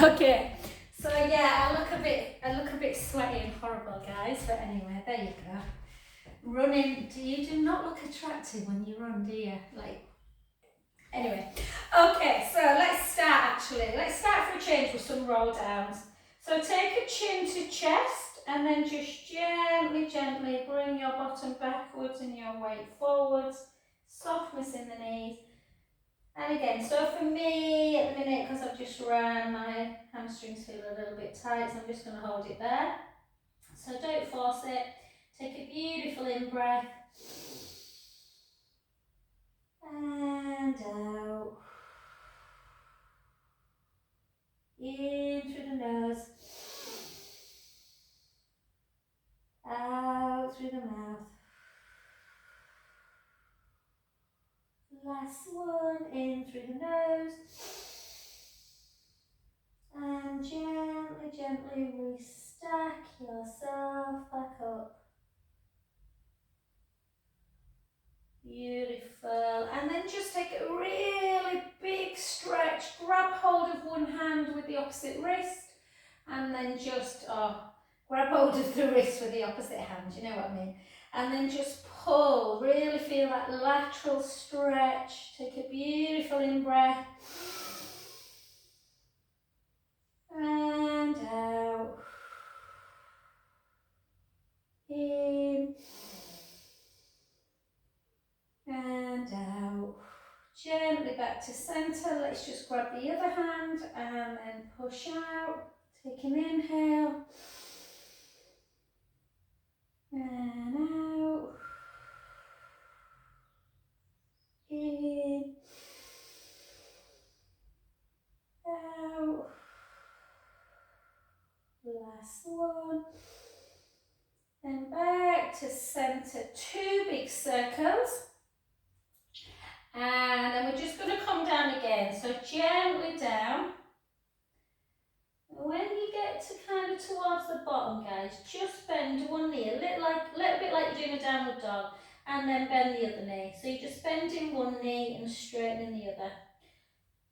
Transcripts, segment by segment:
Okay, so yeah, I look a bit sweaty and horrible, guys. But anyway, there you go. Running, you do not look attractive when you run, do you? Like, anyway. Okay, so let's start actually. Let's start for a change with some roll downs. So take a chin to chest and then just gently, gently bring your bottom backwards and your weight forwards. Softness in the knees. And again, so for me at the minute, because I've just run, my hamstrings feel a little bit tight, so I'm just going to hold it there. So don't force it. Take a beautiful in-breath. And out. In through the nose. Out through the mouth. Last one, in through the nose. And gently, gently restack yourself back up. Beautiful. And then just take a really big stretch. Grab hold of one hand with the opposite wrist. And then just grab hold of the wrist with the opposite hand. You know what I mean? And then just pull. Really feel that lateral stretch. Take a beautiful in-breath. And out. In. And out. Gently back to centre. Let's just grab the other hand and then push out. Take an inhale. And out. In. Out. Last one. Then back to centre. 2 big circles. And then we're just going to come down again. So gently down. When you get to kind of towards the bottom, guys, just bend one knee, a little bit like you're doing a downward dog, and then bend the other knee. So you're just bending one knee and straightening the other.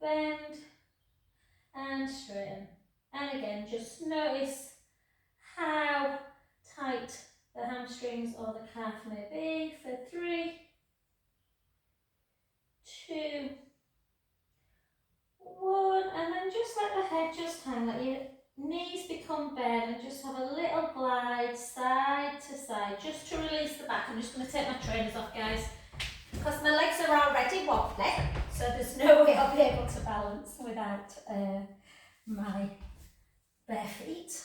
Bend and straighten. And again, just notice how tight the hamstrings or the calf may be for 3, 2, 1, and then just let the head just hang, let your knees become bent and just have a little glide side to side just to release the back. I'm just going to take my trainers off, guys, because my legs are already wobbly, so there's no way I'll be able to balance without my bare feet.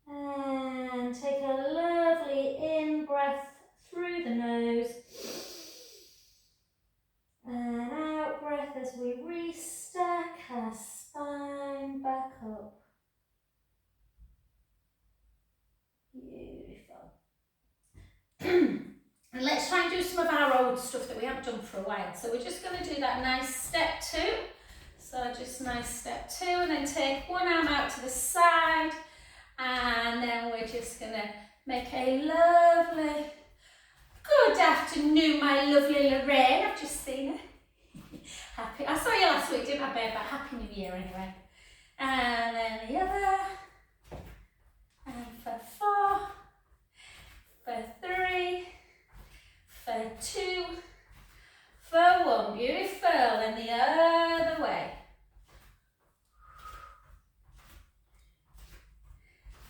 And take a lovely in-breath through the nose. And out breath as we restack our spine back up. Beautiful. And let's try and do some of our old stuff that we haven't done for a while. So we're just going to do that nice step 2. So just nice step 2, and then take one arm out to the side. And then we're just going to make a lovely, good afternoon, my lovely Lorraine. I've just seen her. Happy, I saw you last week, didn't I, babe? But Happy New Year anyway. And then the other. And for 4, for 3, for 2, for 1. Beautiful. And the other way.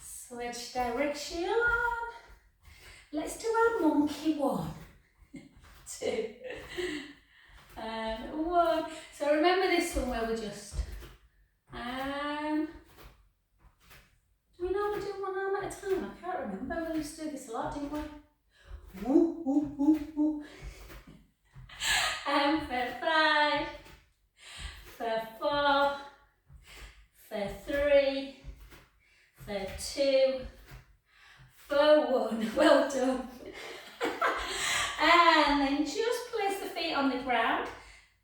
Switch direction. Let's do our monkey 1, 2, and 1. So remember this one where we just, do we normally do one arm at a time? I can't remember. We used to do this a lot, didn't we? Woo, woo, woo, woo. And for 5, for 4, for 3, for 2, for 1. Well done. And then just place the feet on the ground,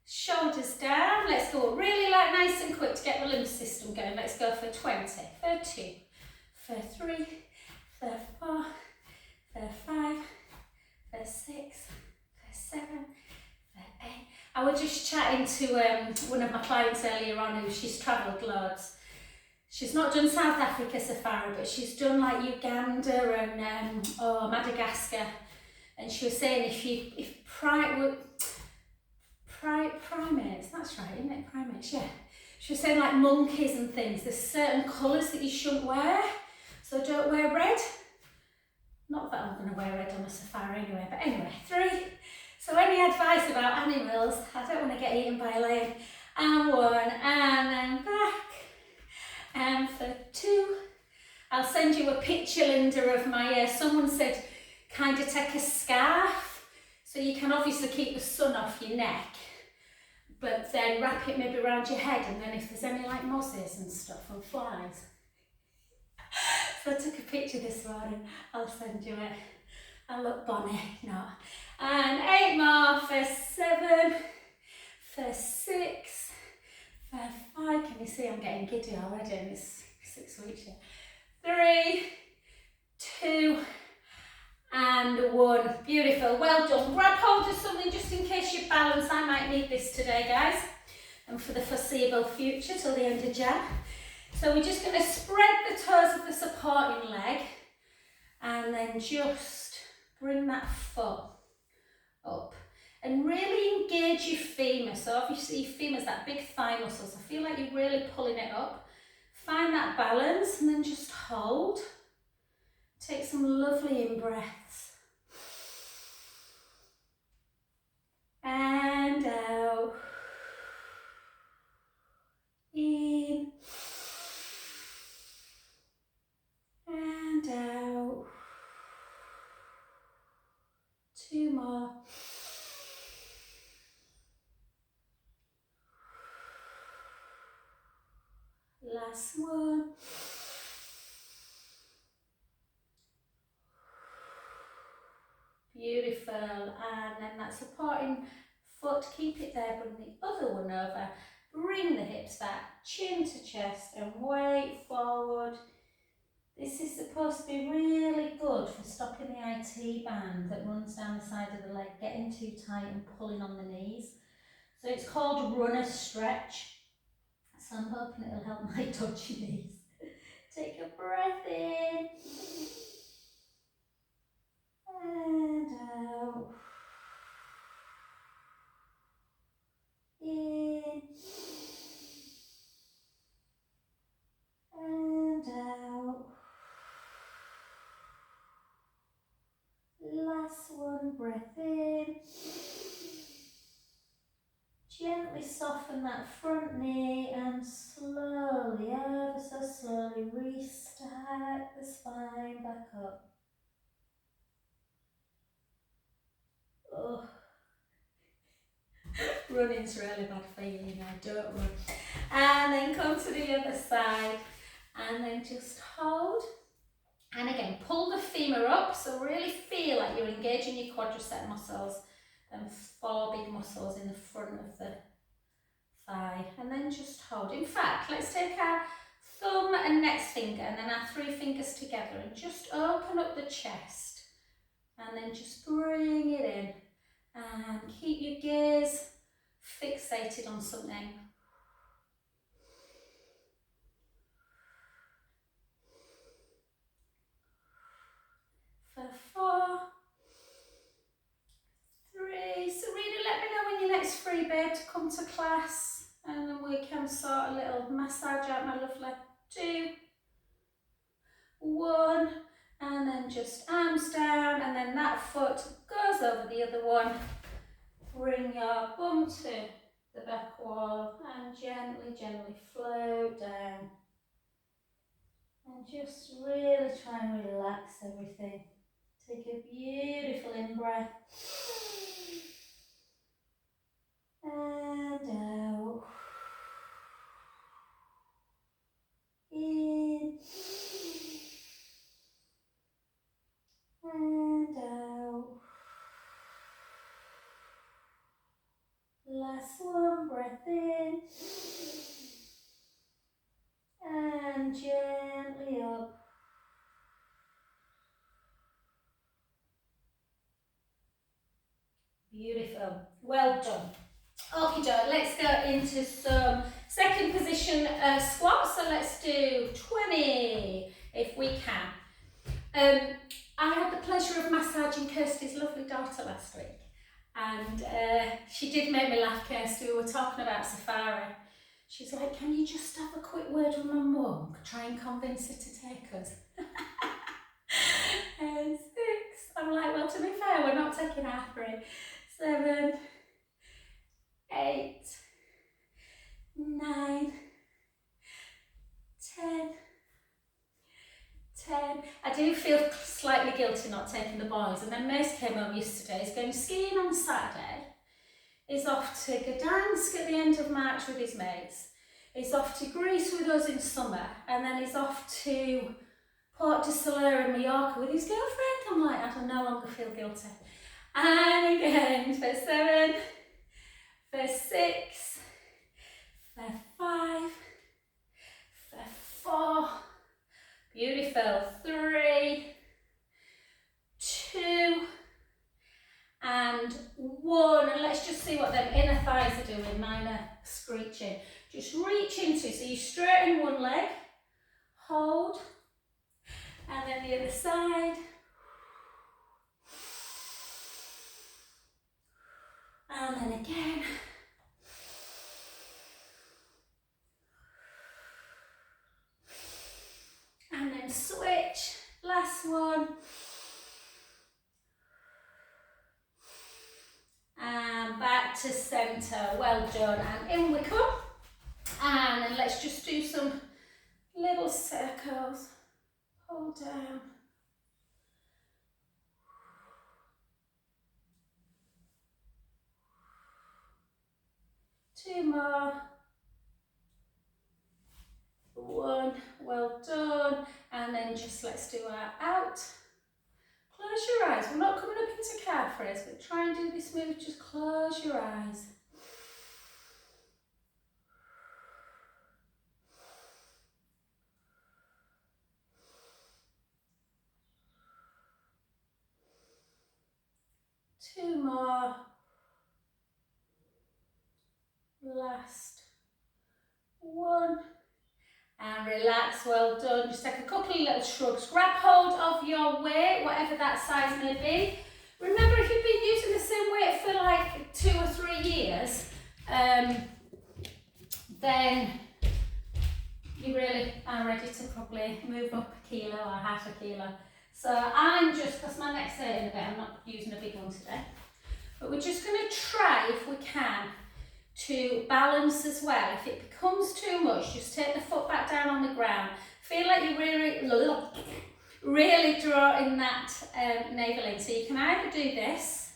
shoulders down. Let's go really nice and quick to get the lymph system going. Let's go for 20, for 2, for 3, for 4, for 5, for 6, for 7, for 8. I was just chatting to one of my clients earlier on who she's travelled loads. She's not done South Africa safari, but she's done like Uganda and Madagascar. And she was saying primates, that's right, isn't it? Primates, yeah. She was saying like monkeys and things, there's certain colours that you shouldn't wear. So don't wear red. Not that I'm going to wear red on a safari anyway, but anyway, 3. So any advice about animals? I don't want to get eaten by a lion. And 1, and then back. And for 2, I'll send you a picture, Linda, of my, someone said, kind of take a scarf, so you can obviously keep the sun off your neck, but then wrap it maybe around your head, and then if there's any like mozzies and stuff and flies. So I took a picture this morning, I'll send you it. I look bonny, not. And 8 more for 7, for 6, for 5. Can you see I'm getting giddy already in this 6 weeks yet? 3, 2, and 1. Beautiful, well done. Grab hold of something just in case you balance. I might need this today, guys, and for the foreseeable future till the end of Jan. So we're just going to spread the toes of the supporting leg and then just bring that foot up and really engage your femur. So obviously your femur's that big thigh muscle, so I feel like you're really pulling it up. Find that balance and then just hold. Take some lovely in-breaths. And out. In. And out. 2 more. Last one. Beautiful. And then that supporting foot, keep it there, bring the other one over. Bring the hips back, chin to chest, and weight forward. This is supposed to be really good for stopping the IT band that runs down the side of the leg, getting too tight and pulling on the knees. So it's called runner stretch. So I'm hoping it'll help my dodgy knees. Take a breath in. And out. In. And out. Last one, breath in. Gently soften that front knee and slowly, ever so slowly, restack the spine back up. Oh. Running's really bad for you, you know, don't run. And then come to the other side and then just hold. And again, pull the femur up, so really feel like you're engaging your quadricep muscles and 4 big muscles in the front of the thigh. And then just hold. In fact, let's take our thumb and next finger and then our 3 fingers together and just open up the chest. And then just bring it in. And keep your gaze fixated on something. For 4, 3. So really let me know when your next free, babe, to come to class, and then we can sort a little massage out, my lovely. 2, 1, and then just arms down, and then that foot goes over the other one. Bring your bum to the back wall and gently, gently float down. And just really try and relax everything. Take a beautiful in-breath. And out. In. And out. Last one, breath in. And gently up. Beautiful. Well done. Okie doke, let's go into some second position squats. So let's do 20 if we can. I had the pleasure of massaging Kirsty's lovely daughter last week, and she did make me laugh, Kirsty. We were talking about safari. She's like, can you just have a quick word with my mum? Try and convince her to take us. And 6. I'm like, well, to be fair, we're not taking our 3. 7, 8, 9, 10. I do feel slightly guilty not taking the boys. And then Mace came home yesterday. He's going skiing on Saturday. He's off to Gdansk at the end of March with his mates. He's off to Greece with us in summer. And then he's off to Port de Soler in Mallorca with his girlfriend. I'm like, I can no longer feel guilty. And again, for 7, for 6, for 5, for 4, beautiful, 3, 2, and 1. And let's just see what them inner thighs are doing. Mine are screeching. Just reach into, so you straighten one leg, hold, and then the other side. And then again. And then switch. Last one. And back to centre. Well done. And in we come. And then let's just do some little circles. Hold down. Two more. 1, well done. And then just let's do our out. Close your eyes. We're not coming up into calf raise, but try and do this move. Just close your eyes. Two more. Last one. And relax, well done. Just take a couple of little shrugs. Grab hold of your weight, whatever that size may be. Remember, if you've been using the same weight for like 2 or 3 years, then you really are ready to probably move up a kilo or half a kilo. So I'm just, because my neck's hurting a bit, I'm not using a big one today. But we're just going to try, if we can, to balance as well. If it becomes too much, just take the foot back down on the ground. Feel like you're really drawing that navel in. So you can either do this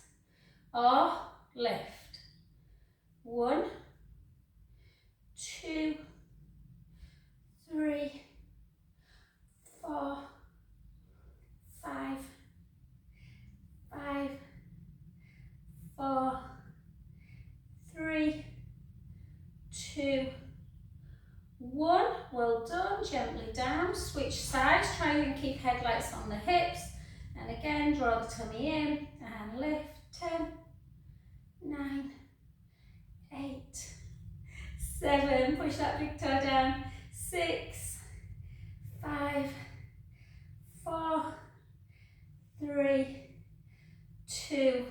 or lift. 1, 2, 3, 4, 5, 5, 4, 3, 2, 1. Well done. Gently down. Switch sides. Try and keep headlights on the hips. And again, draw the tummy in and lift. 10, 9, 8, 7. Push that big toe down. 6, 5, 4, 3, 2,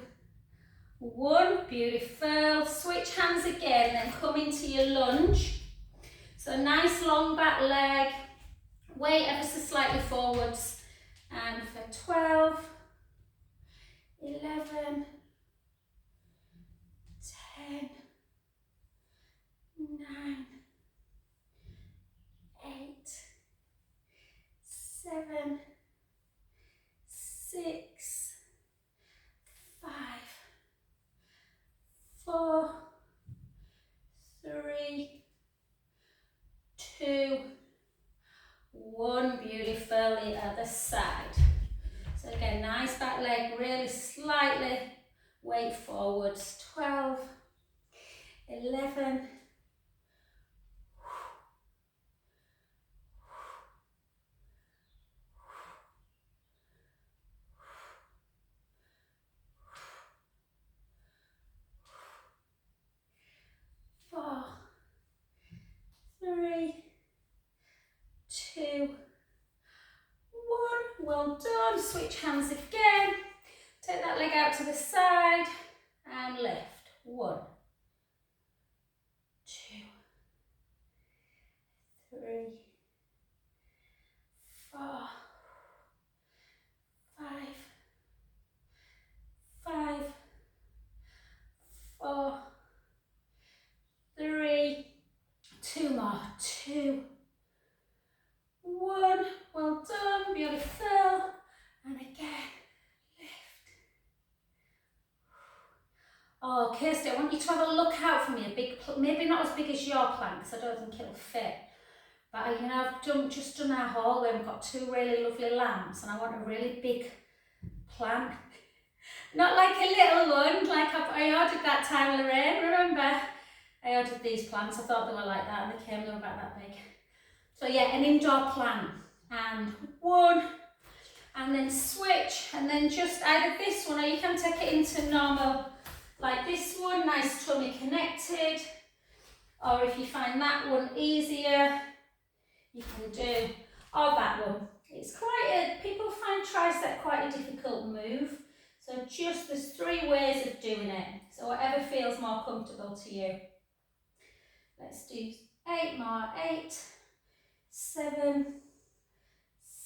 1. Beautiful. Switch hands again, then come into your lunge. So nice long back leg, weight ever so slightly forwards. And for 12, 11, 10, 9, 8, 7, 6, 5, 4, 3, 2, 1. Beautiful. The other side. So again, nice back leg, really slightly weight forwards. 12, 11, 10, switch hands again. Take that leg out to the side and lift. 1, 2, 3, 4, 5, 5, 4, 3, 2 more, 2, 1, well done, beautiful, and again, lift. Oh, Kirsty, I want you to have a look out for me, a big, maybe not as big as your plank, because I don't think it'll fit, but you know, I've just done our hallway, we've got 2 really lovely lamps, and I want a really big plant. Not like a little one, like I ordered that time, Lorraine, remember? I ordered these plants, I thought they were like that, and they were about that big. So yeah, an indoor plant, and 1, and then switch, and then just either this one, or you can take it into normal, like this one, nice tummy connected, or if you find that one easier, you can do, or that one. It's quite a, people find tricep quite a difficult move, so just, there's 3 ways of doing it, so whatever feels more comfortable to you. Let's do 8 more, 8, 7,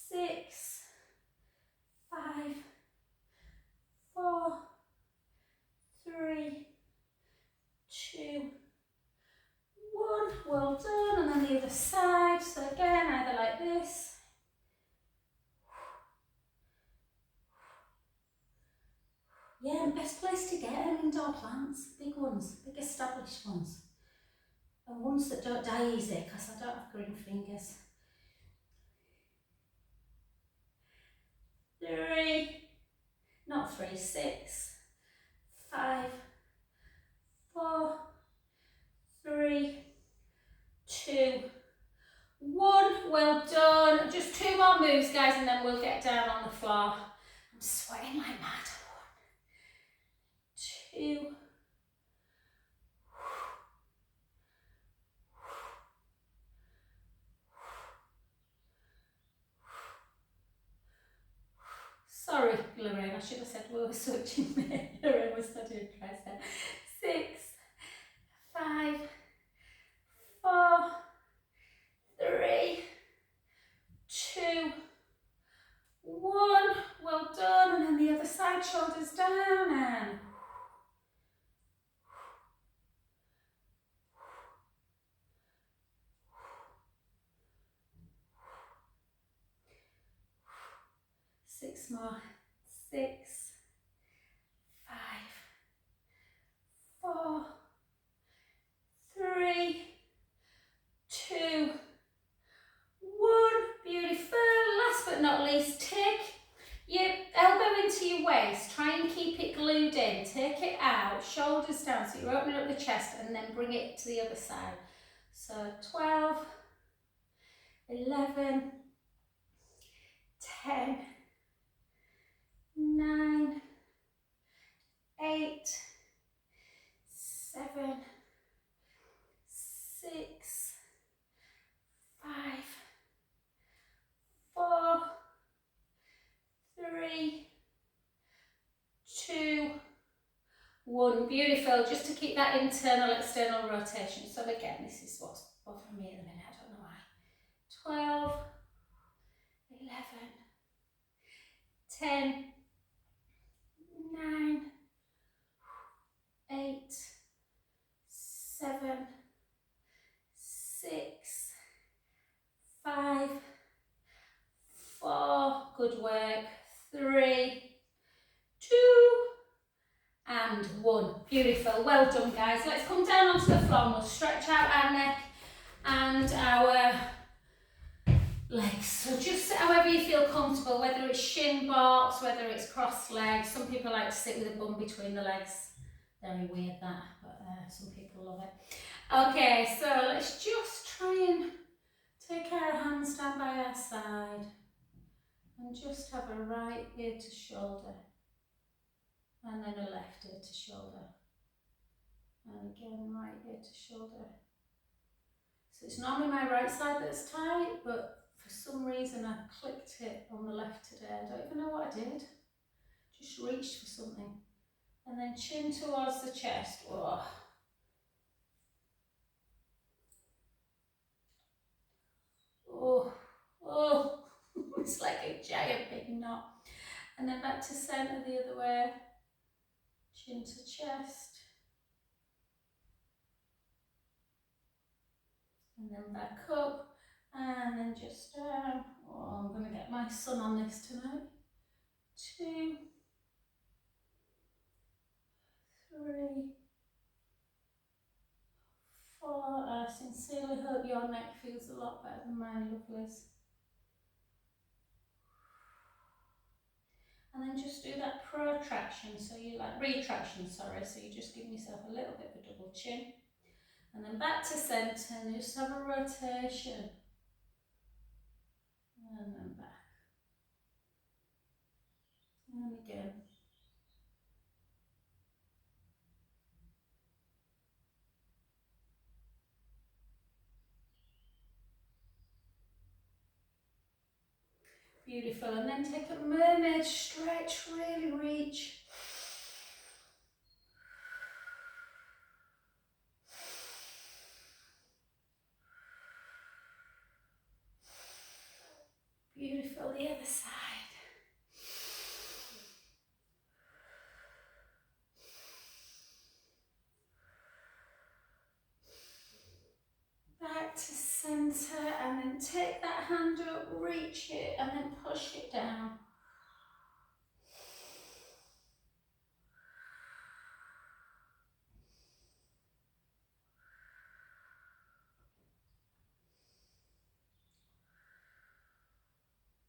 6, 5, 4, 3, 2, 1, well done, and then the other side, so again, either like this, yeah, and best place to get them indoor plants, big ones, big established ones, and ones that don't die easy, because I don't have green fingers. 3, not 3, 6, 5, 4, 3, 2, 1, well done. Just 2 more moves, guys, and then we'll get down on the floor. I'm sweating like mad. 1, 2, sorry, Lorraine, I should have said we were switching there. Lorraine was studying tricep. 6, 5, 4, 3, 2, 1, well done, and then the other side, shoulders down, and 6 more, 6, 5, 4, 3, 2, 1, beautiful. Last but not least, take your elbow into your waist, try and keep it glued in, take it out, shoulders down, so you're opening up the chest, and then bring it to the other side. So 12, 11, 10, 9, 8, 7, 6, 5, 4, 3, 2, 1. Beautiful, just to keep that internal external rotation. So again, this is what's bothering me at the minute, I don't know why. 12, 11, 10, 9, 8, 7, 6, 5, 4, good work, 3, 2, and 1. Beautiful, well done, guys. Let's come down onto the floor and we'll stretch out our neck and our legs. So just however you feel comfortable, whether it's shin box, whether it's cross legs. Some people like to sit with a bum between the legs. Very weird that, but some people love it. Okay, so let's just try and take our hands down by our side and just have a right ear to shoulder, and then a left ear to shoulder, and again right ear to shoulder. So it's normally my right side that's tight, but For some reason I clicked it on the left today. I don't even know what I did. Just reached for something. And then chin towards the chest. Oh. Oh, oh. It's like a giant big knot. And then back to centre the other way. Chin to chest. And then back up. And then just down. Oh, I'm going to get my son on this tonight. 2, 3, 4. I sincerely hope your neck feels a lot better than mine, lovelies. And then just do that protraction, so you like retraction, sorry, so you just give yourself a little bit of a double chin. And then back to centre and just have a rotation. And then back. And again. Beautiful. And then take a mermaid stretch, really reach. Beautiful, the other side. Back to centre and then take that hand up, reach it and then push it down.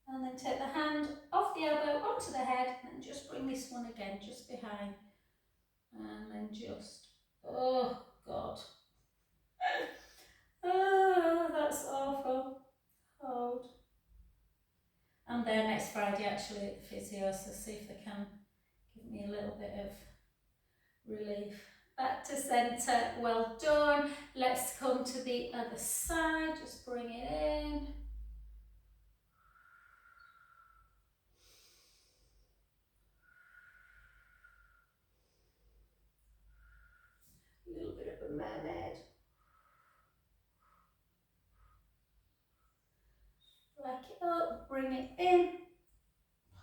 And then take the hand off the elbow onto the head and just bring this one again, just behind. And then just, oh God. Oh, that's awful. Hold. I'm there next Friday actually at the physio, so see if they can give me a little bit of relief. Back to centre, well done. Let's come to the other side, just bring it in. A little bit of a mermaid. Back it up, bring it in,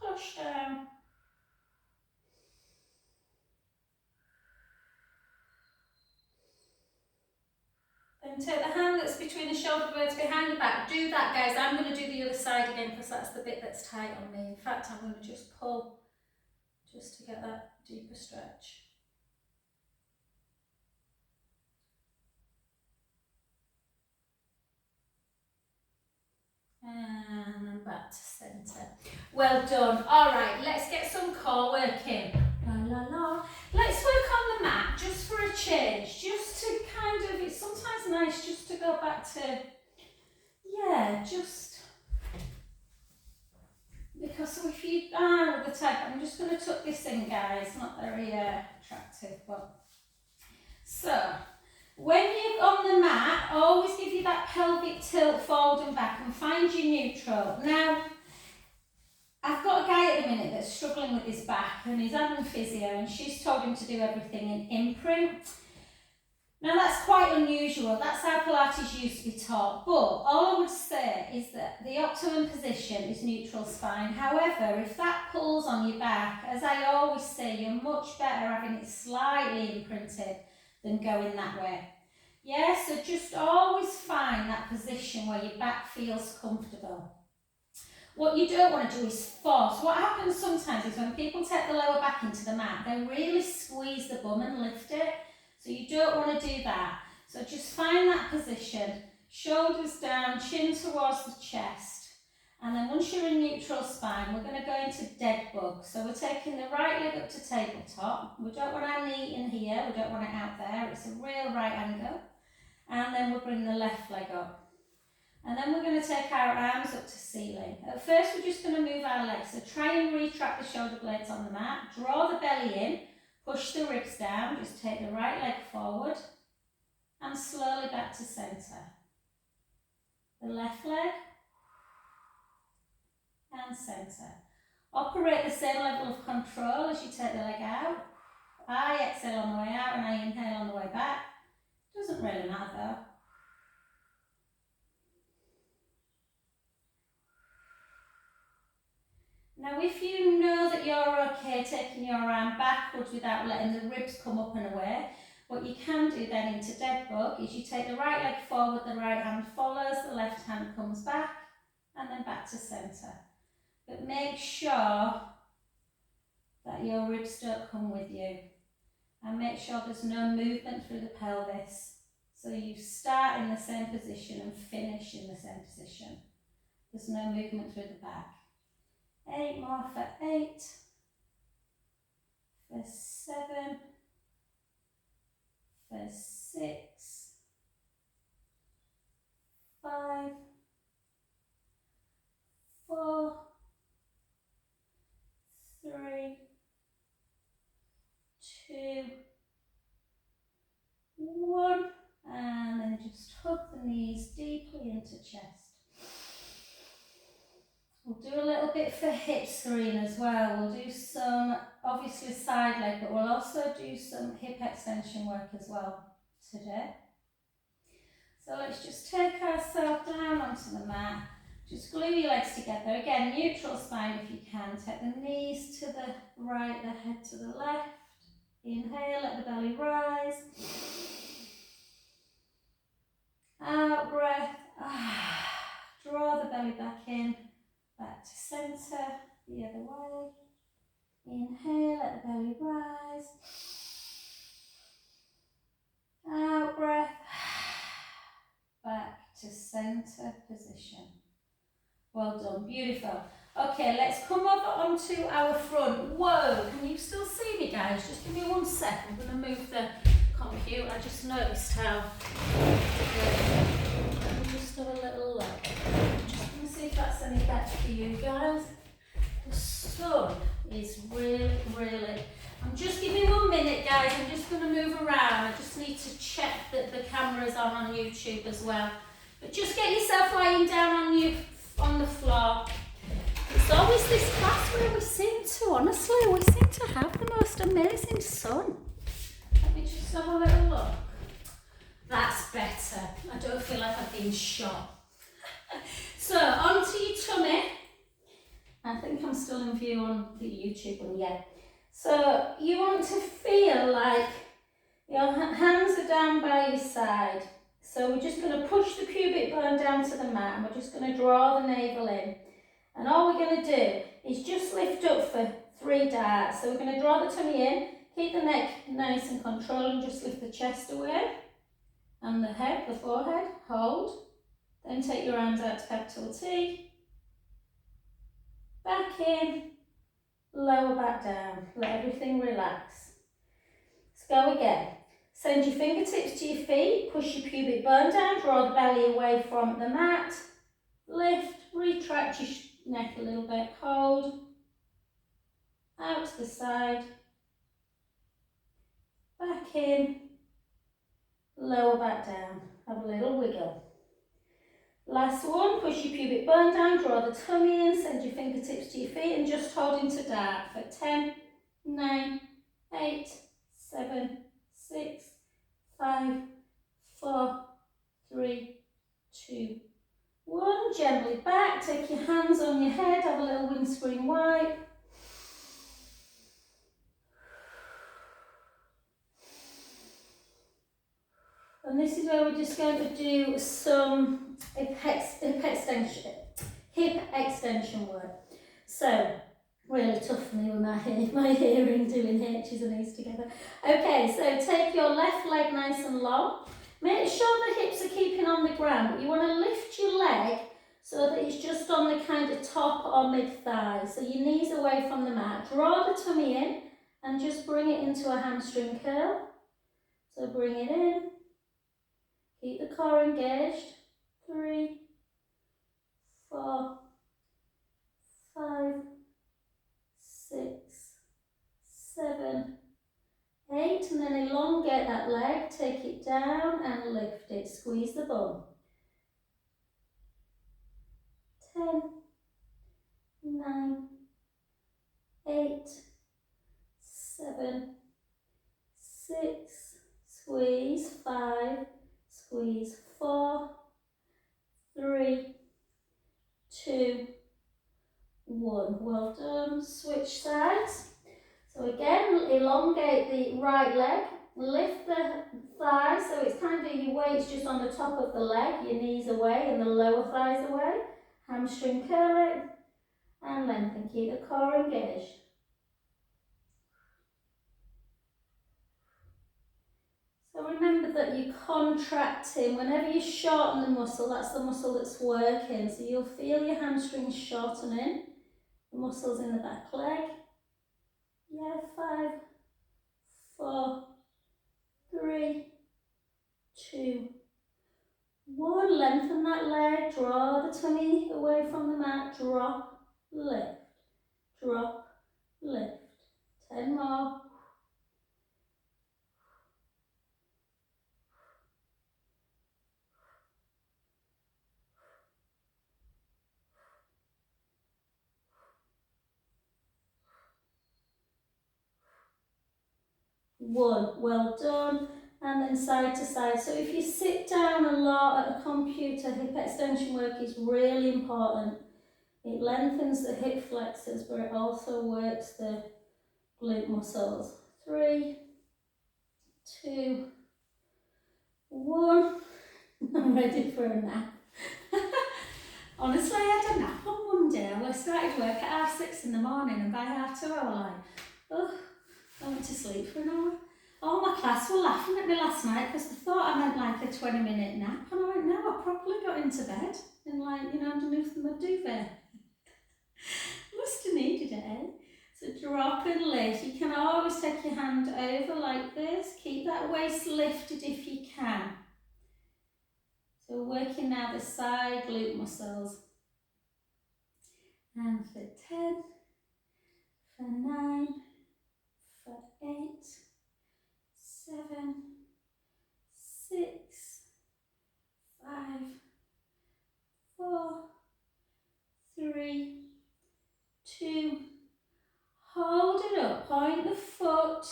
push down. Then take the hand that's between the shoulder blades behind the back. Do that, guys. I'm going to do the other side again because that's the bit that's tight on me. In fact, I'm going to just pull just to get that deeper stretch. And then back to centre. Well done. All right, let's get some core work in. La la la. Let's work on the mat just for a change, just to kind of, it's sometimes nice just to go back to, yeah, just, because if you are the type, I'm just going to tuck this in, guys, not very attractive, but, so, when you're on the mat, always give you that pelvic tilt forward and back and find your neutral. Now, I've got a guy at the minute that's struggling with his back and he's having physio and she's told him to do everything in imprint. Now that's quite unusual, that's how Pilates used to be taught, but all I would say is that the optimum position is neutral spine. However, if that pulls on your back, as I always say, you're much better having it slightly imprinted than going that way. Yeah, so just always find that position where your back feels comfortable. What you don't want to do is force. What happens sometimes is when people take the lower back into the mat, they really squeeze the bum and lift it. So you don't want to do that. So just find that position, shoulders down, chin towards the chest. And then once you're in neutral spine, we're going to go into dead bug. So we're taking the right leg up to tabletop. We don't want our knee in here, we don't want it out there. It's a real right angle. And then we'll bring the left leg up. And then we're going to take our arms up to ceiling. At first we're just going to move our legs. So try and retract the shoulder blades on the mat. Draw the belly in. Push the ribs down. Just take the right leg forward. And slowly back to centre. The left leg. and centre. Operate the same level of control as you take the leg out. I exhale on the way out and I inhale on the way back. Doesn't really matter though. Now if you know that you're okay taking your arm backwards without letting the ribs come up and away, what you can do then into dead bug is you take the right leg forward, the right hand follows, the left hand comes back and then back to centre. But make sure that your ribs don't come with you and make sure there's no movement through the pelvis. So you start in the same position and finish in the same position. There's no movement through the back. 8 more for 8, for 7, for 6, 5, 4, 3, 2, 1, and then just hug the knees deeply into chest. We'll do a little bit for hip screen as well. We'll do some, obviously side leg, but we'll also do some hip extension work as well today. So let's just take ourselves down onto the mat. Just glue your legs together. Again, neutral spine if you can. Take the knees to the right, the head to the left. Inhale, let the belly rise. Out breath. Draw the belly back in. Back to centre, the other way. Inhale, let the belly rise. Out breath. Back to centre position. Well done, beautiful. Okay, let's come over onto our front. Whoa, can you still see me, guys? Just give me 1 sec. I'm going to move the computer. I just noticed how. Let me just have a little look. See if that's any better for you guys. The sun is really, I'm just giving 1 minute, guys. I'm just going to move around. I just need to check that the camera's on YouTube as well. But just get yourself lying down on the floor. It's always this class where we seem to have the most amazing sun. Let me just have a little look. That's better. I don't feel like I've been shot. So, onto your tummy. I think I'm still in view on the YouTube one, yeah. So, you want to feel like your hands are down by your side. So, we're just going to push the pubic bone down to the mat and we're just going to draw the navel in. And all we're going to do is just lift up for 3 darts. So, we're going to draw the tummy in, keep the neck nice and controlled and just lift the chest away. And the head, the forehead, hold. Then take your arms out to capital T, back in, lower back down, let everything relax. Let's go again. Send your fingertips to your feet, push your pubic bone down, draw the belly away from the mat, lift, retract your neck a little bit, hold, out to the side, back in, lower back down, have a little wiggle. Last one, push your pubic bone down, draw the tummy in, send your fingertips to your feet and just hold into dart for 10, 9, 8, 7, 6, 5, 4, 3, 2, 1. Gently back, take your hands on your head, have a little windscreen wipe. And this is where we're just going to do some hip extension work. So, really tough for me with my hearing doing H's and E's together. Okay, so take your left leg nice and long. Make sure the hips are keeping on the ground, but you want to lift your leg so that it's just on the kind of top or mid thigh. So your knees away from the mat. Draw the tummy in and just bring it into a hamstring curl. So bring it in. Keep the core engaged. 3, 4, 5, 6, 7, 8, and then elongate that leg, take it down and lift it, squeeze the bum. 10, 9, 8, 7, 6, squeeze 5, squeeze 4, 3, 2, 1. Well done. Switch sides. So again, elongate the right leg, lift the thigh, so it's kind of your weight's just on the top of the leg, your knees away and the lower thighs away. Hamstring curl it and lengthen. Keep the core engaged. So remember that you're contracting. Whenever you shorten the muscle, that's the muscle that's working. So you'll feel your hamstrings shortening, the muscles in the back leg. Yeah, 5, 4, 3, 2, 1. Lengthen that leg, draw the tummy away from the mat, drop, lift, drop, lift. 10 more. One. Well done. And then side to side. So if you sit down a lot at a computer, hip extension work is really important. It lengthens the hip flexors, but it also works the glute muscles. 3, 2, 1. I'm ready for a nap. Honestly, I had a nap on Monday. I started work at 6:30 in the morning, and by 2:30 I was like, oh, I went to sleep for an hour. All my class were laughing at me last night because they thought I meant like a 20-minute nap, and I went, no, I properly got into bed and underneath my duvet. Must have needed it, eh? So drop and lift. You can always take your hand over like this. Keep that waist lifted if you can. So we're working now the side glute muscles. And for 10, for 9, for 8, 7, 6, 5, 4, 3, 2, hold it up, point the foot,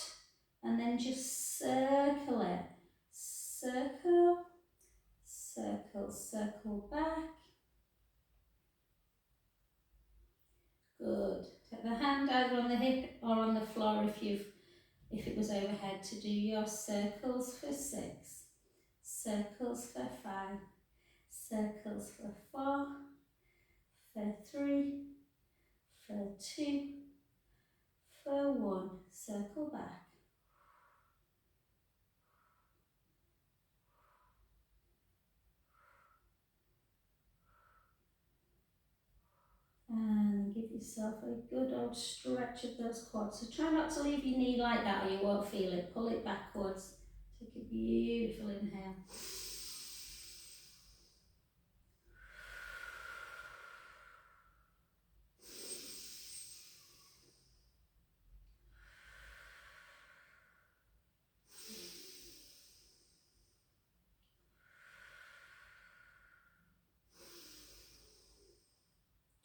and then just circle it. Circle, circle, circle back. Good. Take the hand either on the hip or on the floor if it was overhead, to do your circles for 6, circles for 5, circles for 4, for 3, for 2, for 1, circle back. And give yourself a good old stretch of those quads. So try not to leave your knee like that or you won't feel it. Pull it backwards. Take a beautiful inhale.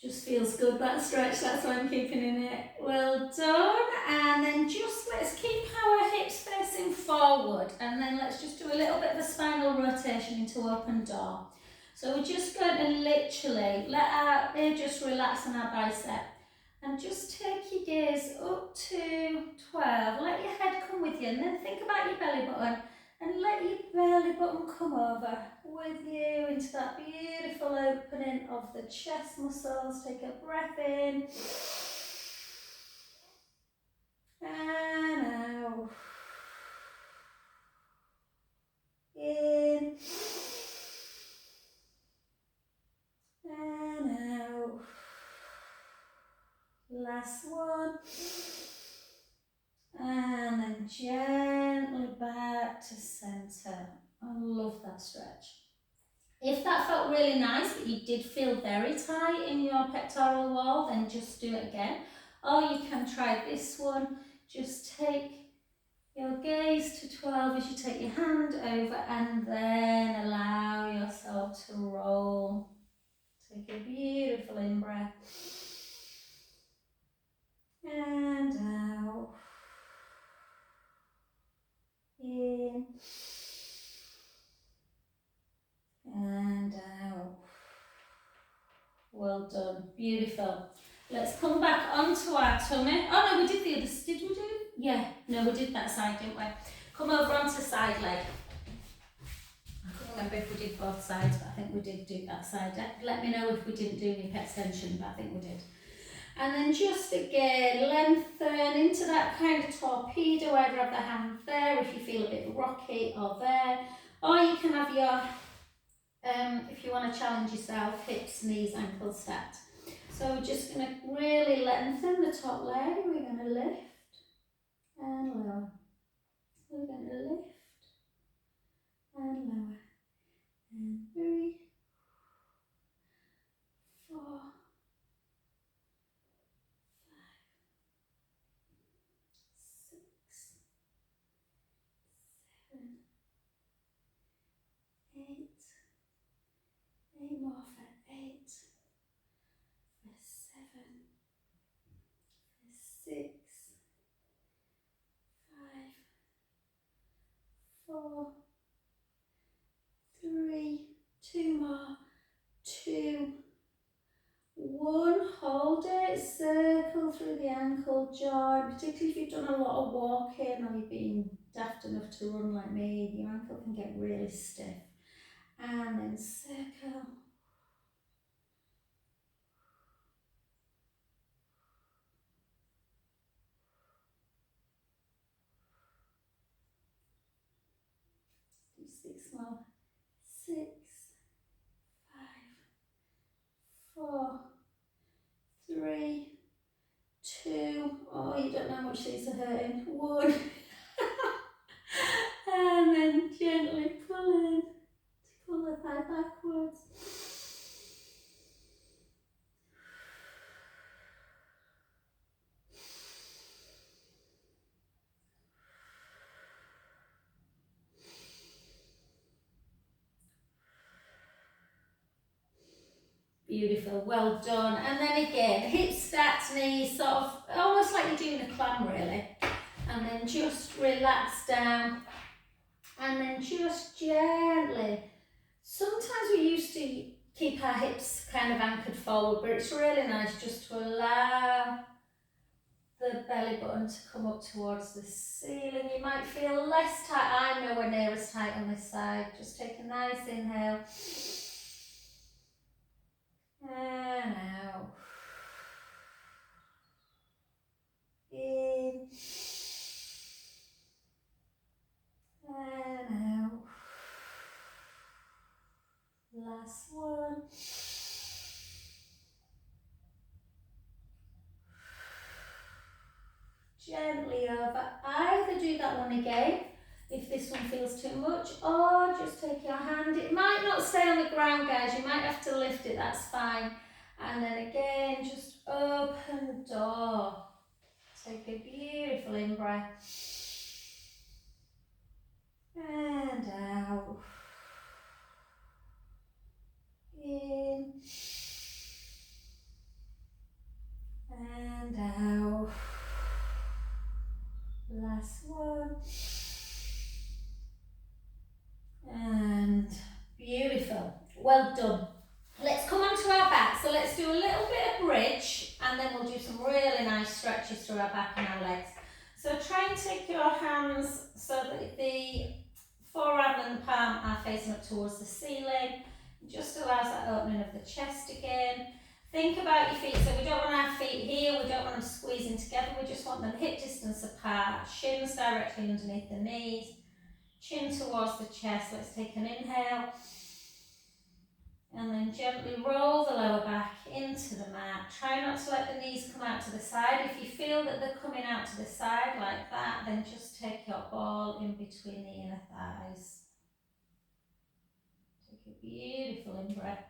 Just feels good, that stretch, that's why I'm keeping in it. Well done. And then just let's keep our hips facing forward, and then let's just do a little bit of a spinal rotation into open door. So we're just going to literally let our ear just relax on our bicep, and just take your gaze up to 12. Let your head come with you, and then think about your belly button. And let your belly button come over with you into that beautiful opening of the chest muscles. Take a breath in. And out. In. And out. Last one. And then gently back to centre. I love that stretch. If that felt really nice, but you did feel very tight in your pectoral wall, then just do it again. Or you can try this one. Just take your gaze to 12 as you take your hand over, and then allow yourself to roll. Take a beautiful in-breath. and out. In and out. Well done, beautiful. Let's come back onto our tummy. Oh no, we did the other, did we do? Yeah, no, we did that side, didn't we? Come over onto side leg. I can't remember if we did both sides, but I think we did do that side. Let me know if we didn't do hip extension, but I think we did. And then just again, lengthen into that kind of torpedo, either of the hand there, if you feel a bit rocky, or there. Or you can have your, if you want to challenge yourself, hips, knees, ankles stacked. So we're just going to really lengthen the top leg. We're going to lift and lower. We're going to lift and lower. And 3, 4, 6, 7, 8. 8 more for 8. For 7. For 6. 5, 4, 3, 2 more, 2, 1, hold it, circle through the ankle joint, particularly if you've done a lot of walking or you've been daft enough to run like me, your ankle can get really stiff. And then circle. Do 6 more, 6, 5, 4, 3, 2, oh you don't know how much these are hurting, 1, and then gently pull in, to pull the thigh backwards. Beautiful, well done. And then again, hips stacked, knees sort of, almost like you're doing a clam really. And then just relax down. And then just gently. Sometimes we used to keep our hips kind of anchored forward, but it's really nice just to allow the belly button to come up towards the ceiling. You might feel less tight. I'm nowhere near as tight on this side. Just take a nice inhale. And out. In. And out. Last one. Gently over. Either do that one again if this one feels too much, or just take your hand. It might not stay on the ground, guys. You might have to lift it. That's fine. And then again, just open door. Take a beautiful in breath. And out. In. And out. Last one. And beautiful. Well done. Let's come onto our back. So let's do a little bit of bridge and then we'll do some really nice stretches through our back and our legs. So try and take your hands so that the forearm and the palm are facing up towards the ceiling. It just allows that opening of the chest again. Think about your feet. So we don't want our feet here, we don't want them squeezing together, we just want them hip distance apart, shins directly underneath the knees, chin towards the chest. Let's take an inhale. And then gently roll the lower back into the mat. Try not to let the knees come out to the side. If you feel that they're coming out to the side like that, then just take your ball in between the inner thighs. Take a beautiful in-breath.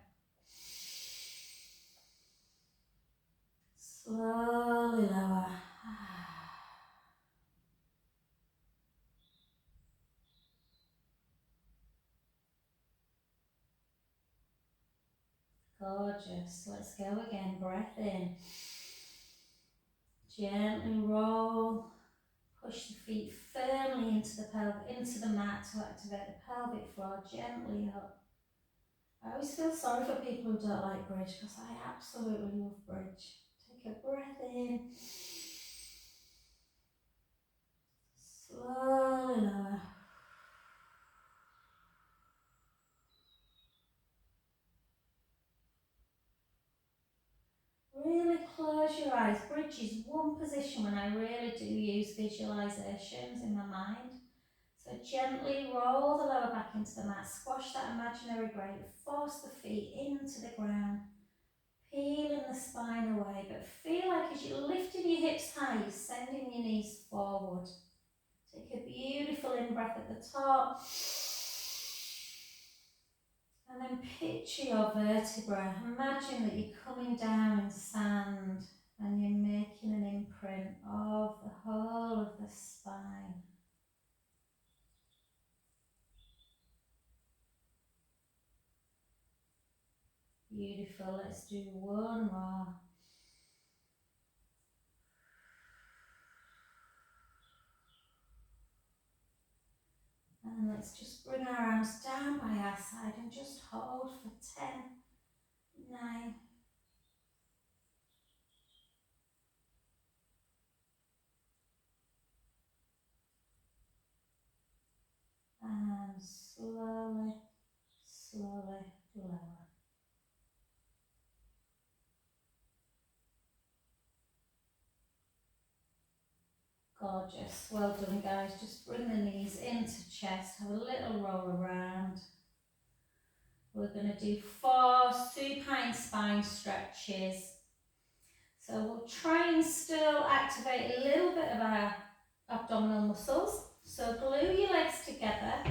Slowly lower. Gorgeous. Let's go again. Breath in. Gently roll. Push the feet firmly into the mat to activate the pelvic floor, gently up. I always feel sorry for people who don't like bridge because I absolutely love bridge. Take a breath in. Slowly lower. Really close your eyes. Bridge is one position when I really do use visualizations in my mind. So gently roll the lower back into the mat, squash that imaginary grate, force the feet into the ground, peeling the spine away, but feel like as you're lifting your hips high, you're sending your knees forward. Take a beautiful in-breath at the top, and then picture your vertebra. Imagine that you're coming down in sand and you're making an imprint of the whole of the spine. Beautiful, let's do one more. And let's just bring our arms down by our side and just hold for 10, 9, and slowly, slowly lower. Gorgeous, well done guys. Just bring the knees into chest, have a little roll around. We're going to do 4 supine spine stretches. So we'll try and still activate a little bit of our abdominal muscles. So glue your legs together,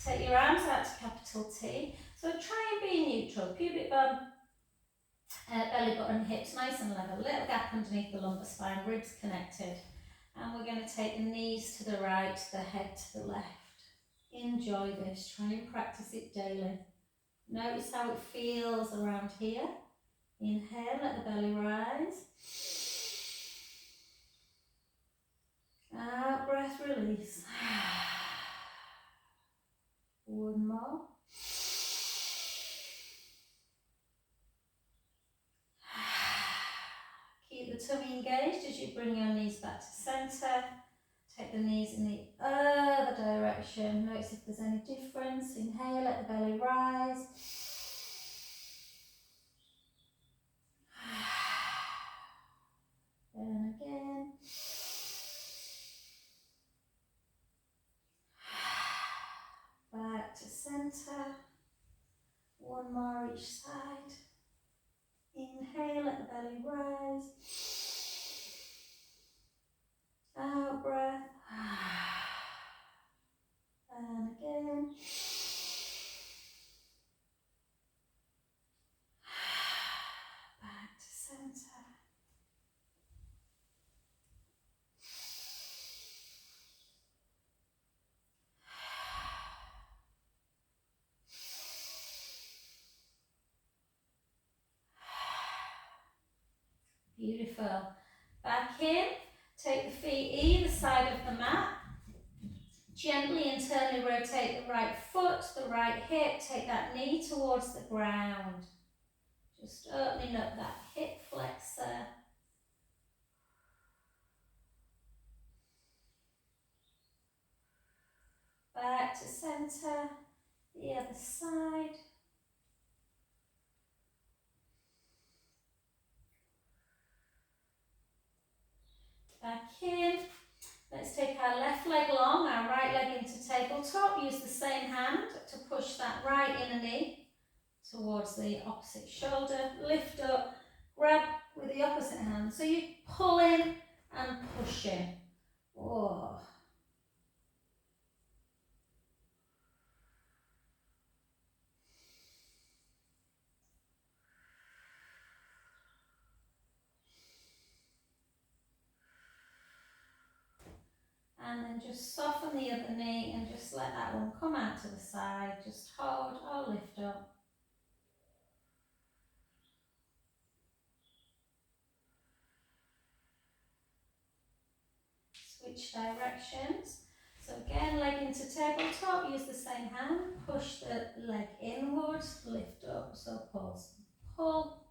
take your arms out to capital T. So try and be neutral, pubic bone, belly button, hips nice and level, little gap underneath the lumbar spine, ribs connected. And we're going to take the knees to the right, the head to the left. Enjoy this, try and practice it daily. Notice how it feels around here. Inhale, let the belly rise. Out breath, release. One more. Keep the tummy engaged as you bring your knees back to centre. Take the knees in the other direction. Notice if there's any difference. Inhale, let the belly rise. And again. Back to centre. One more each side. Inhale, let the belly rise. Out breath. And again. Back to centre. Beautiful. Back in. Take the feet either side of the mat. Gently internally rotate the right foot, the right hip. Take that knee towards the ground. Just opening up that hip flexor. Back to centre. The other side. Back in. Let's take our left leg long, our right leg into tabletop. Use the same hand to push that right inner knee towards the opposite shoulder. Lift up, grab with the opposite hand. So you pull in and push in. Oh. And then just soften the other knee and just let that one come out to the side. Just hold or lift up. switch directions. So again, leg into tabletop, use the same hand, push the leg inwards, lift up, so pulse, pull,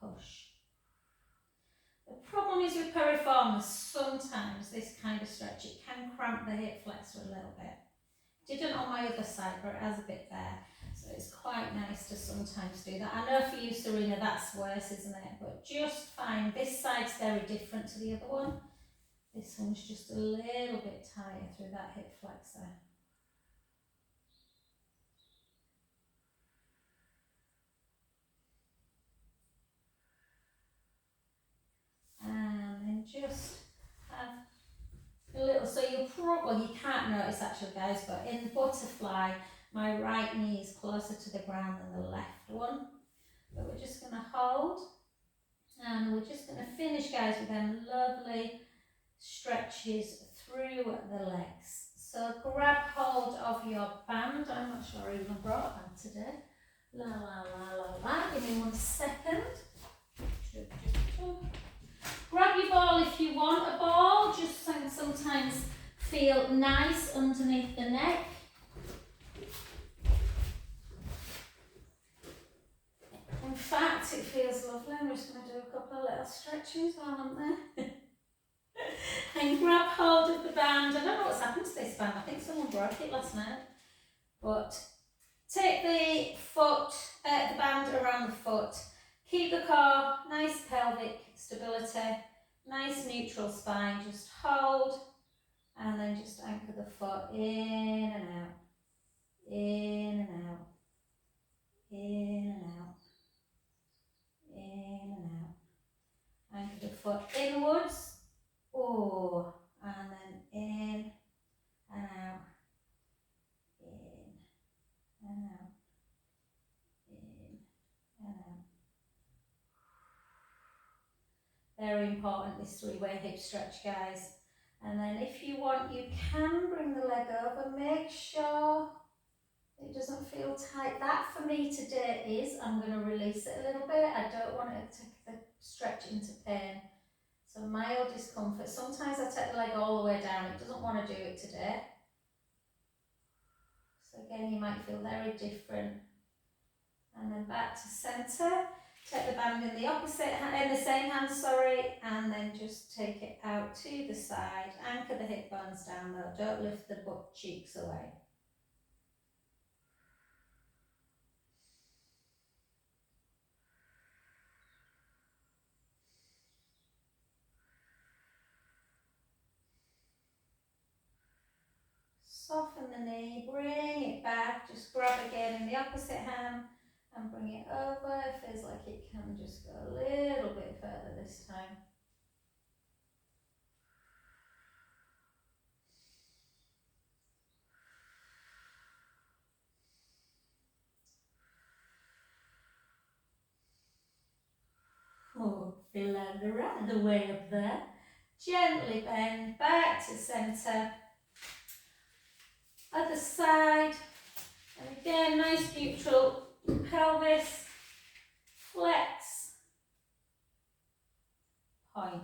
push. The problem is with piriformis, sometimes this kind of stretch, it can cramp the hip flexor a little bit. Didn't on my other side, but it has a bit there. So it's quite nice to sometimes do that. I know for you, Serena, that's worse, isn't it? But just fine. This side's very different to the other one. This one's just a little bit tighter through that hip flexor. And then just have a little, so you'll probably, you can't notice actually guys, but in butterfly, my right knee is closer to the ground than the left one. But we're just going to hold, and we're just going to finish guys with them lovely stretches through the legs. So grab hold of your band. I'm not sure I even brought a band today. La la la la la. Give me 1 second. Grab your ball if you want a ball. Just sometimes feel nice underneath the neck. In fact, it feels lovely. I'm just going to do a couple of little stretches while I'm there. And grab hold of the band. I don't know what's happened to this band. I think someone broke it last night. But take the foot, the band around the foot. Keep the core, nice pelvic stability, nice neutral spine. Just hold, and then just anchor the foot in and out, in and out, in and out, in and out. Anchor the foot inwards, oh, and then in and out, in and out, in and out. Very important, this three-way hip stretch, guys. And then if you want, you can bring the leg over. Make sure it doesn't feel tight. That for me today is, I'm going to release it a little bit. I don't want it to take the stretch into pain. So mild discomfort. Sometimes I take the leg all the way down. It doesn't want to do it today. So again, you might feel very different. And then back to centre. Take the band in the opposite hand, in the same hand, sorry, and then just take it out to the side. Anchor the hip bones down though. Don't lift the butt cheeks away. Soften the knee, bring it back, just grab again in the opposite hand and bring it over. It feels like it can just go a little bit further this time. Oh, feel like the other way up there. Gently bend back to centre. Other side. And again, nice neutral pelvis, flex, point,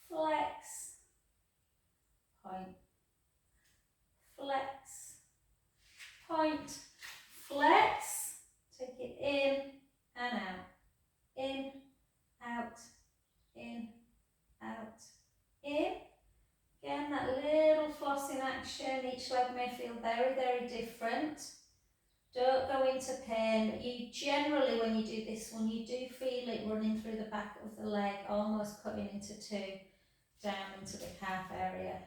flex, point, flex, point, flex, take it in and out, in, out, in, out, in. Again, that little flossing action, each leg may feel very, very different. Don't go into pain, but you generally, when you do this one, you do feel it running through the back of the leg, almost cutting into two, down into the calf area.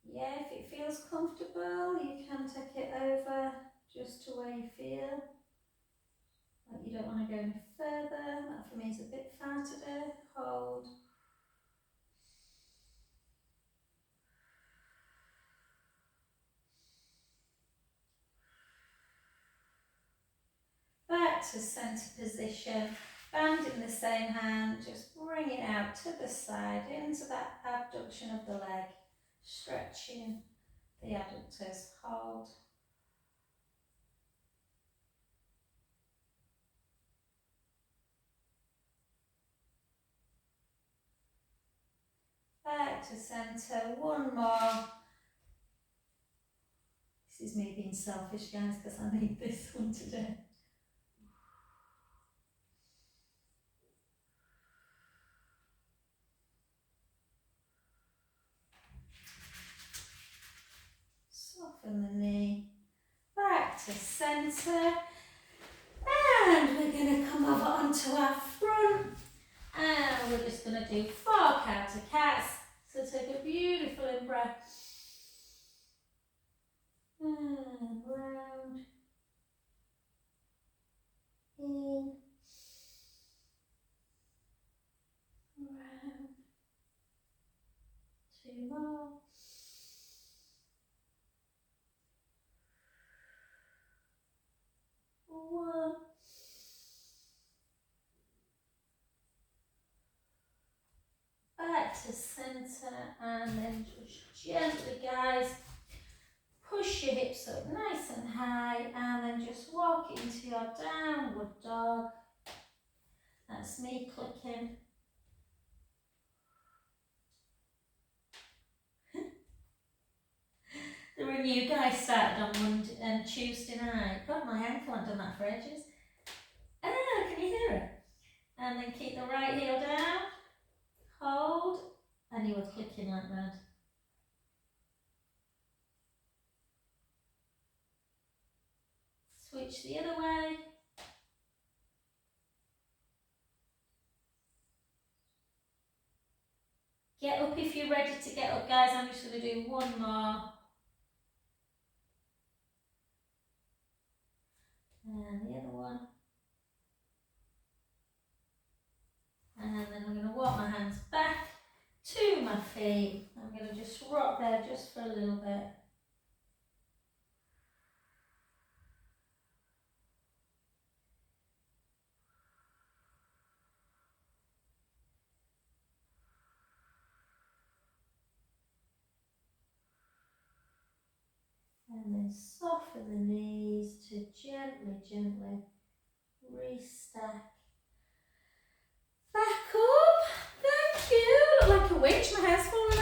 Yeah, if it feels comfortable, you can take it over just to where you feel like you don't want to go any further. That for me is a bit far today. Hold. Back to centre position, band in the same hand, just bring it out to the side, into that abduction of the leg, stretching the adductors, hold. back to centre, one more. This is me being selfish, guys, because I need this one today. Soften the knee, back to centre, and we're going to come over onto our front, and we're just going to do 4 counter cats. So take a beautiful in breath, and round, in, round, 2 more. One. Back to centre, and then just gently, guys, push your hips up nice and high, and then just walk into your downward dog. That's me clicking. There were new guys started on Monday and Tuesday night. God, my ankle, I've done that for ages. Ah, can you hear it? And then keep the right heel down, hold, and you were clicking like that. Switch the other way. Get up if you're ready to get up, guys. I'm just going to do one more. And the other one. And then I'm going to walk my hands back to my feet. I'm going to just rock there just for a little bit. And then soften the knees to gently, gently restack. Back up. Thank you. Look like a witch. My hair's falling